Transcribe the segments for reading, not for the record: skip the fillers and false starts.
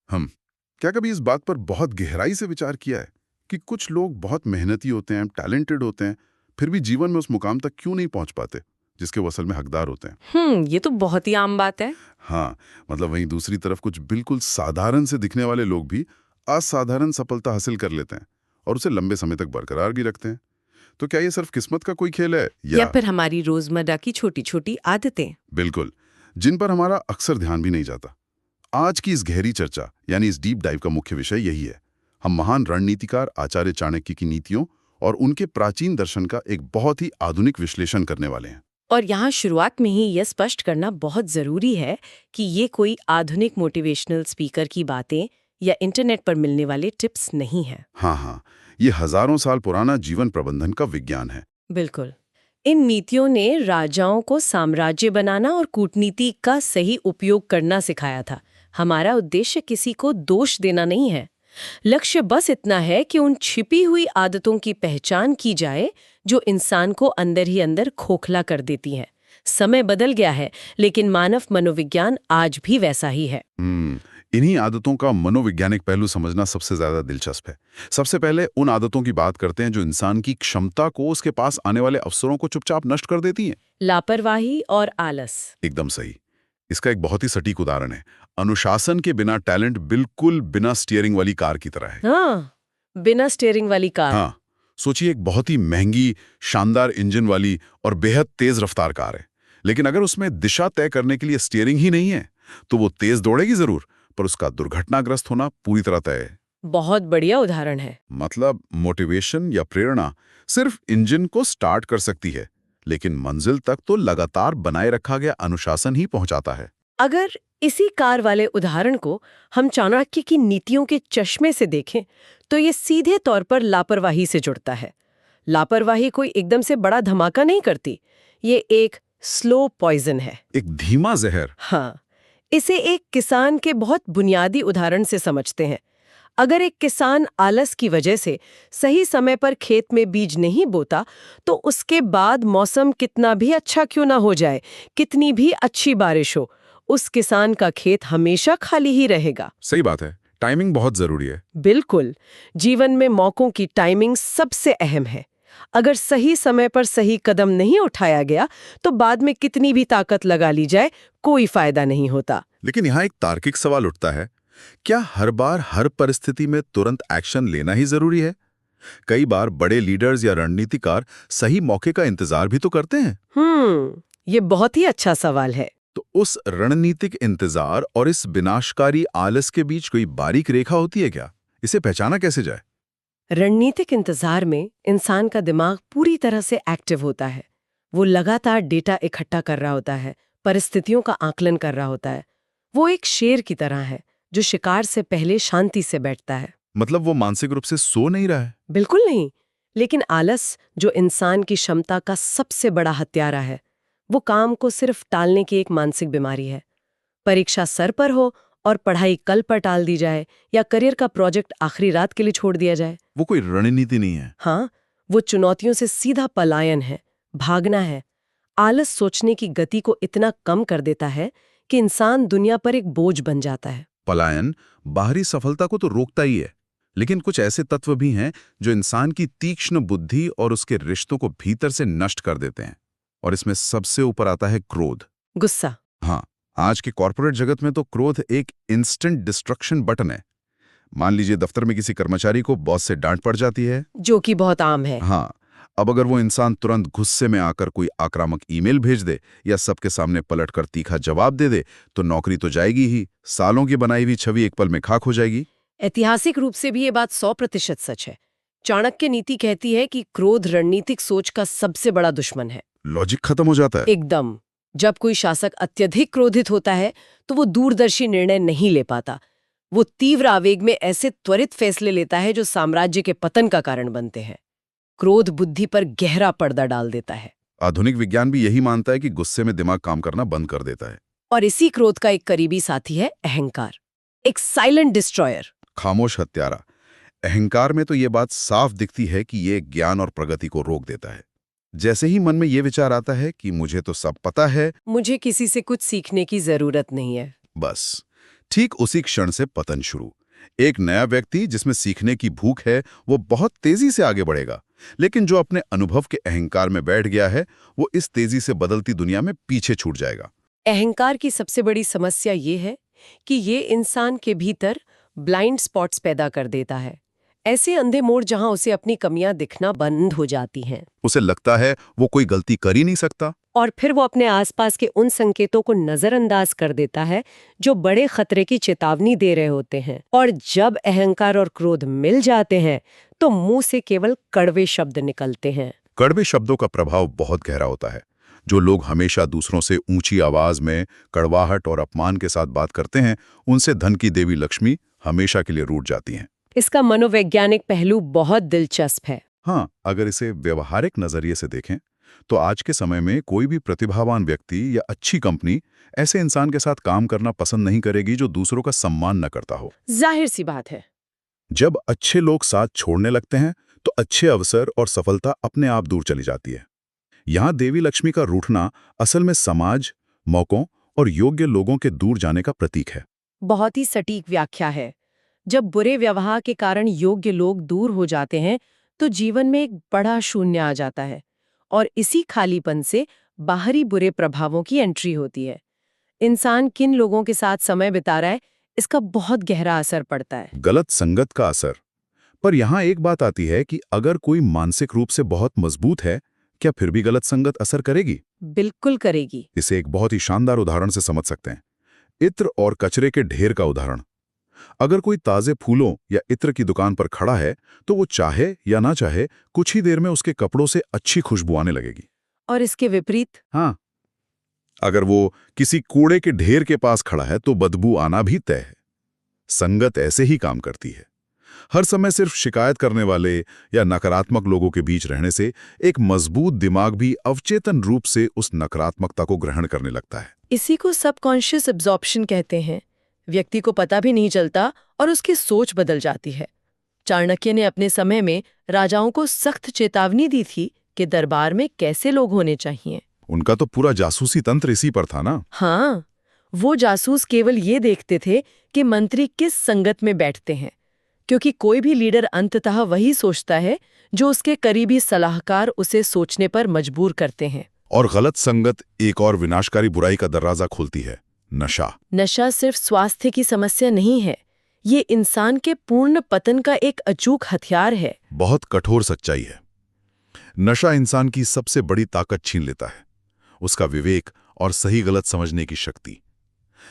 हम क्या कभी इस बात पर बहुत गहराई से विचार किया है कि कुछ लोग बहुत मेहनती होते हैं, टैलेंटेड होते हैं, फिर भी जीवन में उस मुकाम तक क्यों नहीं पहुंच पाते जिसके वो असल में हकदार होते हैं? ये तो बहुत ही आम बात है। हाँ, मतलब वहीं दूसरी तरफ कुछ बिल्कुल साधारण से दिखने वाले लोग भी असाधारण सफलता हासिल कर लेते हैं और उसे लंबे समय तक बरकरार भी रखते हैं। तो क्या ये सिर्फ किस्मत का कोई खेल है या या? फिर हमारी रोजमर्रा की छोटी छोटी आदतें। बिल्कुल, जिन पर हमारा अक्सर ध्यान भी नहीं जाता। आज की इस गहरी चर्चा यानी इस डीप डाइव का मुख्य विषय यही है। हम महान रणनीतिकार आचार्य चाणक्य की नीतियों और उनके प्राचीन दर्शन का एक बहुत ही आधुनिक विश्लेषण करने वाले हैं। और यहाँ शुरुआत में ही यह स्पष्ट करना बहुत जरूरी है कि ये कोई आधुनिक मोटिवेशनल स्पीकर की बातें या इंटरनेट पर मिलने वाले टिप्स नहीं है। हाँ हाँ, ये हजारों साल पुराना जीवन प्रबंधन का विज्ञान है। बिल्कुल। इन नीतियों ने राजाओं को साम्राज्य बनाना और कूटनीति का सही उपयोग करना सिखाया था। हमारा उद्देश्य किसी को दोष देना नहीं है। लक्ष्य बस इतना है कि उन छिपी हुई आदतों की पहचान की जाए जो इंसान को अंदर ही अंदर खोखला कर देती हैं। समय बदल गया है, लेकिन मानव मनोविज्ञान आज भी वैसा ही है। इन्हीं आदतों का मनोवैज्ञानिक पहलू समझना सबसे ज्यादा दिलचस्प है। सबसे पहले उन आदतों की बात करते हैं जो इंसान की क्षमता को, उसके पास आने वाले अवसरों को चुपचाप नष्ट कर देती हैं। लापरवाही और आलस। एकदम सही। इसका एक बहुत ही सटीक उदाहरण है। अनुशासन के बिना टैलेंट बिल्कुल बिना स्टीयरिंग वाली कार की तरह है। हाँ, बिना स्टीयरिंग वाली कार। हाँ, सोचिए एक बहुत ही महंगी, शानदार इंजन वाली और बेहद तेज रफ्तार कार है, लेकिन अगर उसमें दिशा तय करने के लिए स्टीयरिंग ही नहीं है, तो वो तेज दौड़ेगी जरूर, पर उसका दुर्घटनाग्रस्त होना पूरी तरह तय है। बहुत बढ़िया उदाहरण है। मतलब मोटिवेशन या प्रेरणा सिर्फ इंजन को स्टार्ट कर सकती है, लेकिन मंजिल तक तो लगातार बनाए रखा गया अनुशासन ही पहुंचाता है। अगर इसी कार वाले उदाहरण को हम चाणक्य की नीतियों के चश्मे से देखें, तो ये सीधे तौर पर लापरवाही से जुड़ता है। लापरवाही कोई एकदम से बड़ा धमाका नहीं करती। ये एक स्लो पॉइजन है। एक धीमा जहर। हाँ, इसे एक किसान के बहुत बुनियादी उदाहरण से समझते हैं। अगर एक किसान आलस की वजह से सही समय पर खेत में बीज नहीं बोता, तो उसके बाद मौसम कितना भी अच्छा क्यों ना हो जाए, कितनी भी अच्छी बारिश हो, उस किसान का खेत हमेशा खाली ही रहेगा। सही बात है, टाइमिंग बहुत जरूरी है। बिल्कुल। जीवन में मौकों की टाइमिंग सबसे अहम है। अगर सही समय पर सही कदम नहीं उठाया गया, तो बाद में कितनी भी ताकत लगा ली जाए, कोई फायदा नहीं होता। लेकिन यहाँ एक तार्किक सवाल उठता है, क्या हर बार हर परिस्थिति में तुरंत एक्शन लेना ही जरूरी है? कई बार बड़े लीडर्स या रणनीतिकार सही मौके का इंतजार भी तो करते हैं। ये बहुत ही अच्छा सवाल है। तो उस रणनीतिक इंतजार और इस विनाशकारी आलस के बीच कोई बारीक रेखा होती है क्या? इसे पहचाना कैसे जाए? रणनीतिक इंतजार में इंसान का दिमाग पूरी तरह से एक्टिव होता है। वो लगातार डेटा इकट्ठा कर रहा होता है, परिस्थितियों का आकलन कर रहा होता है। वो एक शेर की तरह है जो शिकार से पहले शांति से बैठता है। मतलब वो मानसिक रूप से सो नहीं रहा है? बिल्कुल नहीं। लेकिन आलस, जो इंसान की क्षमता का सबसे बड़ा हत्यारा है, वो काम को सिर्फ टालने की एक मानसिक बीमारी है। परीक्षा सर पर हो और पढ़ाई कल पर टाल दी जाए, या करियर का प्रोजेक्ट आखिरी रात के लिए छोड़ दिया जाए। वो कोई रणनीति नहीं है। हाँ, वो चुनौतियों से सीधा पलायन है, भागना है। आलस सोचने की गति को इतना कम कर देता है कि इंसान दुनिया पर एक बोझ बन जाता है। पलायन बाहरी सफलता को तो रोकता ही है, लेकिन कुछ ऐसे तत्व भी हैं जो इंसान की तीक्ष्ण बुद्धि और उसके रिश्तों को भीतर से नष्ट कर देते हैं। और इसमें सबसे ऊपर आता है क्रोध। गुस्सा। हाँ, आज के कॉर्पोरेट जगत में तो क्रोध एक इंस्टेंट डिस्ट्रक्शन बटन है। मान लीजिए दफ्तर में किसी कर्मचारी को बॉस से डांट पड़ जाती है, जो कि बहुत आम है। हाँ, अब अगर वो इंसान तुरंत गुस्से में आकर कोई आक्रामक ईमेल भेज दे या सबके सामने पलटकर तीखा जवाब दे दे, तो नौकरी तो जाएगी ही, सालों की बनाई हुई छवि एक पल में खाक हो जाएगी। ऐतिहासिक रूप से भी ये बात 100% सच है। चाणक्य नीति कहती है कि क्रोध रणनीतिक सोच का सबसे बड़ा दुश्मन है। लॉजिक खत्म हो जाता है। एकदम। जब कोई शासक अत्यधिक क्रोधित होता है, तो वो दूरदर्शी निर्णय नहीं ले पाता। वो तीव्र आवेग में ऐसे त्वरित फैसले लेता है जो साम्राज्य के पतन का कारण बनते हैं। क्रोध बुद्धि पर गहरा पर्दा डाल देता है। आधुनिक विज्ञान भी यही मानता है कि गुस्से में दिमाग काम करना बंद कर देता है। और इसी क्रोध का एक करीबी साथी है अहंकार, एक साइलेंट डिस्ट्रॉयर। खामोश हत्यारा। अहंकार में तो ये बात साफ दिखती है कि ये ज्ञान और प्रगति को रोक देता है। जैसे ही मन में ये विचार आता है कि मुझे तो सब पता है, मुझे किसी से कुछ सीखने की जरूरत नहीं है, बस ठीक उसी क्षण से पतन शुरू। एक नया व्यक्ति जिसमें सीखने की भूख है वो बहुत तेजी से आगे बढ़ेगा, लेकिन जो अपने अनुभव के अहंकार में बैठ गया है वो इस तेजी से बदलती दुनिया में पीछे छूट जाएगा। अहंकार की सबसे बड़ी समस्या ये है कि ये इंसान के भीतर ब्लाइंड स्पॉट्स पैदा कर देता है, ऐसे अंधे मोड़ जहां उसे अपनी कमियां दिखना बंद हो जाती हैं। उसे लगता है वो कोई गलती कर ही नहीं सकता। और फिर वो अपने आसपास के उन संकेतों को नजरअंदाज कर देता है जो बड़े खतरे की चेतावनी दे रहे होते हैं। और जब अहंकार और क्रोध मिल जाते हैं तो मुंह से केवल कड़वे शब्द निकलते हैं। कड़वे शब्दों का प्रभाव बहुत गहरा होता है। जो लोग हमेशा दूसरों से ऊंची आवाज में कड़वाहट और अपमान के साथ बात करते हैं, उनसे धन की देवी लक्ष्मी हमेशा के लिए रूठ जाती हैं। इसका मनोवैज्ञानिक पहलू बहुत दिलचस्प है। हाँ, अगर इसे व्यवहारिक नजरिए से देखें तो आज के समय में कोई भी प्रतिभावान व्यक्ति या अच्छी कंपनी ऐसे इंसान के साथ काम करना पसंद नहीं करेगी जो दूसरों का सम्मान न करता हो। जाहिर सी बात है। जब अच्छे लोग साथ छोड़ने लगते हैं तो अच्छे अवसर और सफलता अपने आप दूर चली जाती है। यहाँ देवी लक्ष्मी का रूठना असल में समाज, मौकों और योग्य लोगों के दूर जाने का प्रतीक है। बहुत ही सटीक व्याख्या है। जब बुरे व्यवहार के कारण योग्य लोग दूर हो जाते हैं तो जीवन में एक बड़ा शून्य आ जाता है और इसी खालीपन से बाहरी बुरे प्रभावों की एंट्री होती है। इंसान किन लोगों के साथ समय बिता रहा है, इसका बहुत गहरा असर पड़ता है। गलत संगत का असर। पर यहाँ एक बात आती है कि अगर कोई मानसिक रूप से बहुत मजबूत है, क्या फिर भी गलत संगत असर करेगी? बिल्कुल करेगी। इसे एक बहुत ही शानदार उदाहरण से समझ सकते हैं। इत्र और कचरे के ढेर का उदाहरण। अगर कोई ताजे फूलों या इत्र की दुकान पर खड़ा है तो वो चाहे या ना चाहे कुछ ही देर में उसके कपड़ों से अच्छी खुशबू आने लगेगी। और इसके विपरीत, हाँ, अगर वो किसी कूड़े के ढेर के पास खड़ा है तो बदबू आना भी तय है। संगत ऐसे ही काम करती है। हर समय सिर्फ शिकायत करने वाले या नकारात्मक लोगों के बीच रहने से एक मजबूत दिमाग भी अवचेतन रूप से उस नकारात्मकता को ग्रहण करने लगता है। इसी को सबकॉन्शियस एब्जॉर्प्शन कहते हैं। व्यक्ति को पता भी नहीं चलता और उसकी सोच बदल जाती है। चाणक्य ने अपने समय में राजाओं को सख्त चेतावनी दी थी कि दरबार में कैसे लोग होने चाहिए। उनका तो पूरा जासूसी तंत्र इसी पर था ना। हाँ, वो जासूस केवल ये देखते थे कि मंत्री किस संगत में बैठते हैं, क्योंकि कोई भी लीडर अंततः वही सोचता है जो उसके करीबी सलाहकार उसे सोचने पर मजबूर करते हैं। और गलत संगत एक और विनाशकारी बुराई का दरवाजा खोलती है, नशा। नशा सिर्फ स्वास्थ्य की समस्या नहीं है, ये इंसान के पूर्ण पतन का एक अचूक हथियार है। बहुत कठोर सच्चाई है। नशा इंसान की सबसे बड़ी ताकत छीन लेता है, उसका विवेक और सही गलत समझने की शक्ति।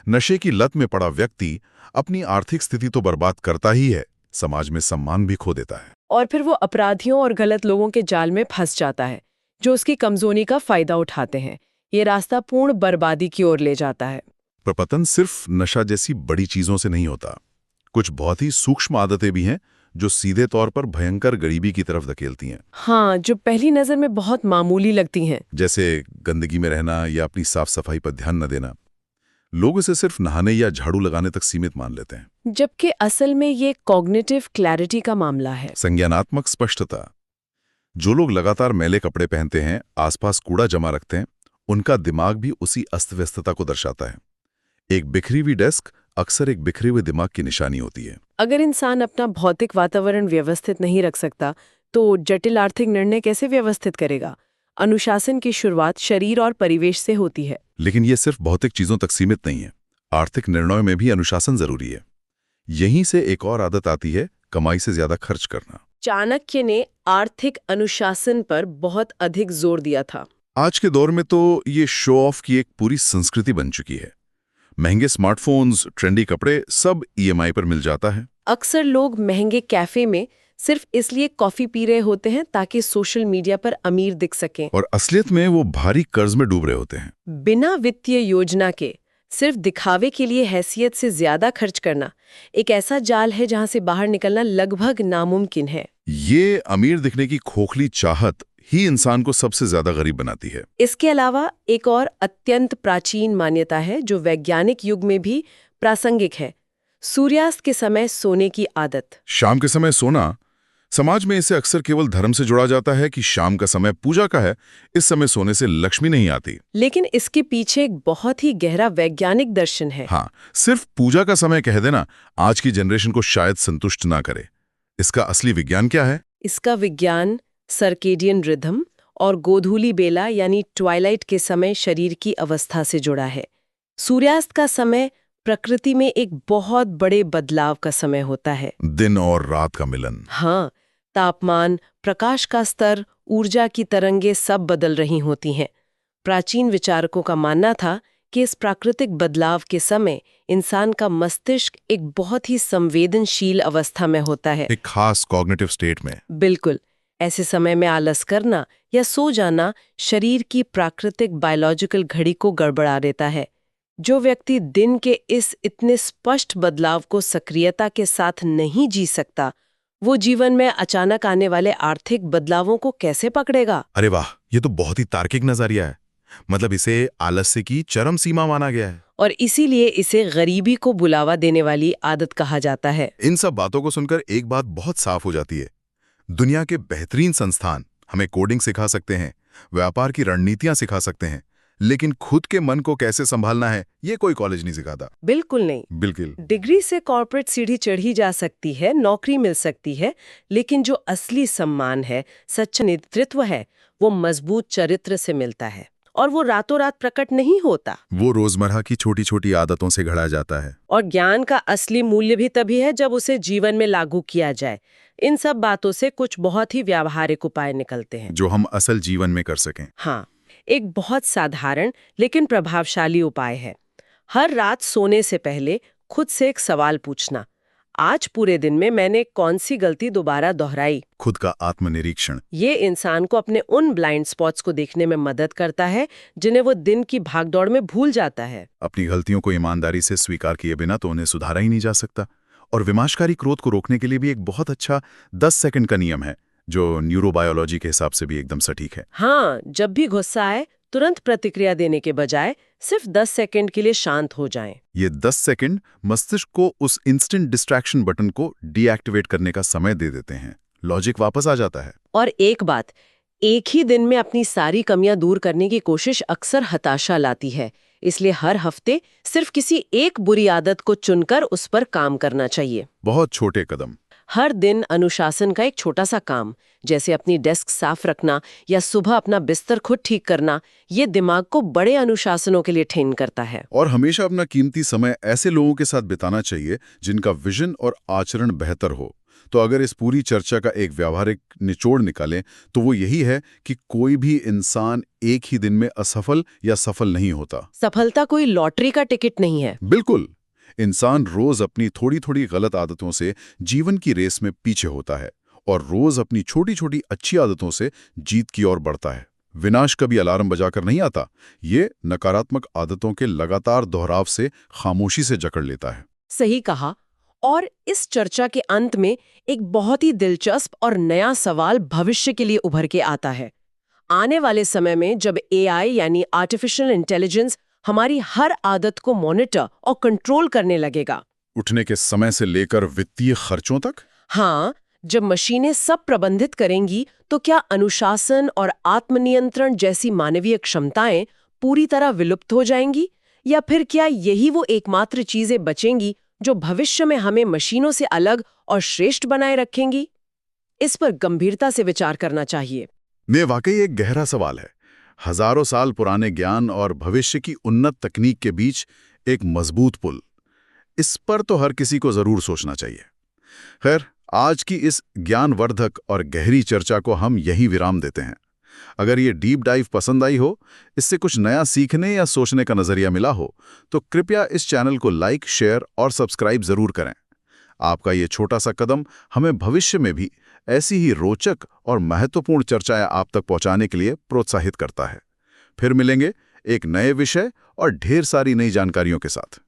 नशे की लत में पड़ा व्यक्ति अपनी आर्थिक स्थिति तो बर्बाद करता ही है, समाज में सम्मान भी खो देता है। और फिर वो अपराधियों और गलत लोगों के जाल में फंस जाता है जो उसकी कमजोरी का फायदा उठाते हैं। ये रास्ता पूर्ण बर्बादी की ओर ले जाता है। पर पतन सिर्फ नशा जैसी बड़ी चीजों से नहीं होता। कुछ बहुत ही सूक्ष्म आदतें भी हैं जो सीधे तौर पर भयंकर गरीबी की तरफ धकेलती हैं। हाँ, जो पहली नजर में बहुत मामूली लगती हैं। जैसे गंदगी में रहना या अपनी साफ सफाई पर ध्यान न देना। लोग इसे सिर्फ नहाने या झाड़ू लगाने तक सीमित मान लेते हैं, जबकि असल में ये कॉग्निटिव क्लैरिटी का मामला है। संज्ञानात्मक स्पष्टता। जो लोग लगातार मैले कपड़े पहनते हैं, आसपास कूड़ा जमा रखते हैं, उनका दिमाग भी उसी अस्तव्यस्तता को दर्शाता है। एक बिखरी हुई डेस्क अक्सर एक बिखरे हुए दिमाग की निशानी होती है। अगर इंसान अपना भौतिक वातावरण व्यवस्थित नहीं रख सकता तो जटिल आर्थिक निर्णय कैसे व्यवस्थित करेगा? अनुशासन की शुरुआत शरीर और परिवेश से होती है। लेकिन ये सिर्फ भौतिक चीजों तक सीमित नहीं है। आर्थिक निर्णयों में भी अनुशासन जरूरी है। यहीं से एक और आदत आती है, कमाई से ज्यादा खर्च करना। चाणक्य ने आर्थिक अनुशासन पर बहुत अधिक जोर दिया था। आज के दौर में तो ये शो ऑफ की एक पूरी संस्कृति बन चुकी है। महंगे स्मार्टफोन्स, ट्रेंडी कपड़े, सब ईएमआई पर मिल जाता है। अक्सर लोग महंगे कैफे में सिर्फ इसलिए कॉफी पी रहे होते हैं ताकि सोशल मीडिया पर अमीर दिख सकें, और असलियत में वो भारी कर्ज में डूब रहे होते हैं। बिना वित्तीय योजना के सिर्फ दिखावे के लिए हैसियत से ज्यादा खर्च करना एक ऐसा जाल है जहां से बाहर निकलना लगभग नामुमकिन है। ये अमीर दिखने की खोखली चाहत ही इंसान को सबसे ज्यादा गरीब बनाती है। इसके अलावा एक और अत्यंत प्राचीन मान्यता है जो वैज्ञानिक युग में भी प्रासंगिक है, सूर्यास्त के समय सोने की आदत। शाम के समय सोना समाज में इसे अक्सर केवल धर्म से जोड़ा जाता है कि शाम का समय पूजा का है, इस समय सोने से लक्ष्मी नहीं आती। लेकिन इसके पीछे एक बहुत ही गहरा वैज्ञानिक दर्शन है। हाँ, सिर्फ पूजा का समय कह देना आज की जनरेशन को शायद संतुष्ट ना करे। इसका असली विज्ञान क्या है? इसका विज्ञान सर्केडियन रिदम और गोधूली बेला यानी ट्वाइलाइट के समय शरीर की अवस्था से जुड़ा है। सूर्यास्त का समय प्रकृति में एक बहुत बड़े बदलाव का समय होता है। दिन और रात का मिलन। हाँ, तापमान, प्रकाश का स्तर, ऊर्जा की तरंगें सब बदल रही होती हैं। प्राचीन विचारकों का मानना था कि इस प्राकृतिक बदलाव के समय इंसान का मस्तिष्क एक बहुत ही संवेदनशील अवस्था में होता है। एक खास कॉग्निटिव स्टेट में। बिल्कुल। ऐसे समय में आलस करना या सो जाना शरीर की प्राकृतिक बायोलॉजिकल घड़ी को गड़बड़ा देता है। जो व्यक्ति दिन के इस इतने स्पष्ट बदलाव को सक्रियता के साथ नहीं जी सकता, वो जीवन में अचानक आने वाले आर्थिक बदलावों को कैसे पकड़ेगा? अरे वाह, ये तो बहुत ही तार्किक नजरिया है। मतलब इसे आलस्य की चरम सीमा माना गया है। और इसीलिए इसे गरीबी को बुलावा देने वाली आदत कहा जाता है। इन सब बातों को सुनकर एक बात बहुत साफ हो जाती है। दुनिया के बेहतरीन संस्थान हमें कोडिंग सिखा सकते हैं, व्यापार की रणनीतियां सिखा सकते हैं, लेकिन खुद के मन को कैसे संभालना है ये कोई कॉलेज नहीं सिखाता। बिल्कुल नहीं। बिल्कुल। डिग्री से कॉर्पोरेट सीढ़ी चढ़ी जा सकती है, नौकरी मिल सकती है, लेकिन जो असली सम्मान है, सच्चा नेतृत्व है, वो मजबूत चरित्र से मिलता है और वो रातों रात प्रकट नहीं होता। वो रोजमर्रा की छोटी छोटी आदतों से घड़ा जाता है। और ज्ञान का असली मूल्य भी तभी है जब उसे जीवन में लागू किया जाए। इन सब बातों से कुछ बहुत ही व्यावहारिक उपाय निकलते हैं जो हम असल जीवन में कर सकें। हाँ, एक बहुत साधारण लेकिन प्रभावशाली उपाय है। हर रात सोने से पहले खुद से एक सवाल पूछना, आज पूरे दिन में मैंने कौन सी गलती दोबारा दोहराई? खुद का आत्मनिरीक्षण। ये इंसान को अपने उन ब्लाइंड स्पॉट्स को देखने में मदद करता है जिन्हें वो दिन की भागदौड़ में भूल जाता है। अपनी गलतियों को ईमानदारी से स्वीकार किए बिना तो उन्हें सुधारा ही नहीं जा सकता। और विनाशकारी क्रोध को रोकने के लिए भी एक बहुत अच्छा 10 सेकंड का नियम है, जो न्यूरोबायोलॉजी के हिसाब से भी एकदम सटीक है। हाँ, जब भी गुस्सा आए तुरंत प्रतिक्रिया देने के बजाय सिर्फ 10 सेकंड के लिए शांत हो जाएं। ये 10 सेकंड मस्तिष्क को उस इंस्टेंट डिस्ट्रैक्शन बटन को डीएक्टिवेट करने का समय दे देते हैं। लॉजिक वापस आ जाता है। और एक बात, एक ही दिन में अपनी सारी कमियां दूर करने की कोशिश अक्सर हताशा लाती है। इसलिए हर हफ्ते सिर्फ किसी एक बुरी आदत को चुनकर उस पर काम करना चाहिए। बहुत छोटे कदम। हर दिन अनुशासन का एक छोटा सा काम, जैसे अपनी डेस्क साफ रखना या सुबह अपना बिस्तर खुद ठीक करना, ये दिमाग को बड़े अनुशासनों के लिए ट्रेन करता है। और हमेशा अपना कीमती समय ऐसे लोगों के साथ बिताना चाहिए जिनका विजन और आचरण बेहतर हो। तो अगर इस पूरी चर्चा का एक व्यावहारिक निचोड़ निकालें तो वो यही है कि कोई भी इंसान एक ही दिन में असफल या सफल नहीं होता। सफलता कोई लॉटरी का टिकट नहीं है। बिल्कुल। इंसान रोज अपनी थोड़ी थोड़ी गलत आदतों से जीवन की रेस में पीछे होता है और रोज अपनी छोटी छोटी अच्छी आदतों से जीत की ओर बढ़ता है। विनाश कभी अलार्म बजाकर नहीं आता, ये नकारात्मक आदतों के लगातार दोहराव से खामोशी से जकड़ लेता है। सही कहा। और इस चर्चा के अंत में एक बहुत ही दिलचस्प और नया सवाल भविष्य के लिए उभर के आता है। आने वाले समय में जब AI यानी आर्टिफिशियल इंटेलिजेंस हमारी हर आदत को मॉनिटर और कंट्रोल करने लगेगा, उठने के समय से लेकर वित्तीय खर्चों तक। हाँ, जब मशीनें सब प्रबंधित करेंगी तो क्या अनुशासन और आत्मनियंत्रण जैसी मानवीय क्षमताएं पूरी तरह विलुप्त हो जाएंगी, या फिर क्या यही वो एकमात्र चीजें बचेंगी जो भविष्य में हमें मशीनों से अलग और श्रेष्ठ बनाए रखेंगी? इस पर गंभीरता से विचार करना चाहिए। ये वाकई एक गहरा सवाल है। हजारों साल पुराने ज्ञान और भविष्य की उन्नत तकनीक के बीच एक मजबूत पुल। इस पर तो हर किसी को जरूर सोचना चाहिए। खैर, आज की इस ज्ञानवर्धक और गहरी चर्चा को हम यहीं विराम देते हैं। अगर ये डीप डाइव पसंद आई हो, इससे कुछ नया सीखने या सोचने का नजरिया मिला हो, तो कृपया इस चैनल को लाइक, शेयर और सब्सक्राइब जरूर करें। आपका ये छोटा सा कदम हमें भविष्य में भी ऐसी ही रोचक और महत्वपूर्ण चर्चाएं आप तक पहुंचाने के लिए प्रोत्साहित करता है। फिर मिलेंगे एक नए विषय और ढेर सारी नई जानकारियों के साथ।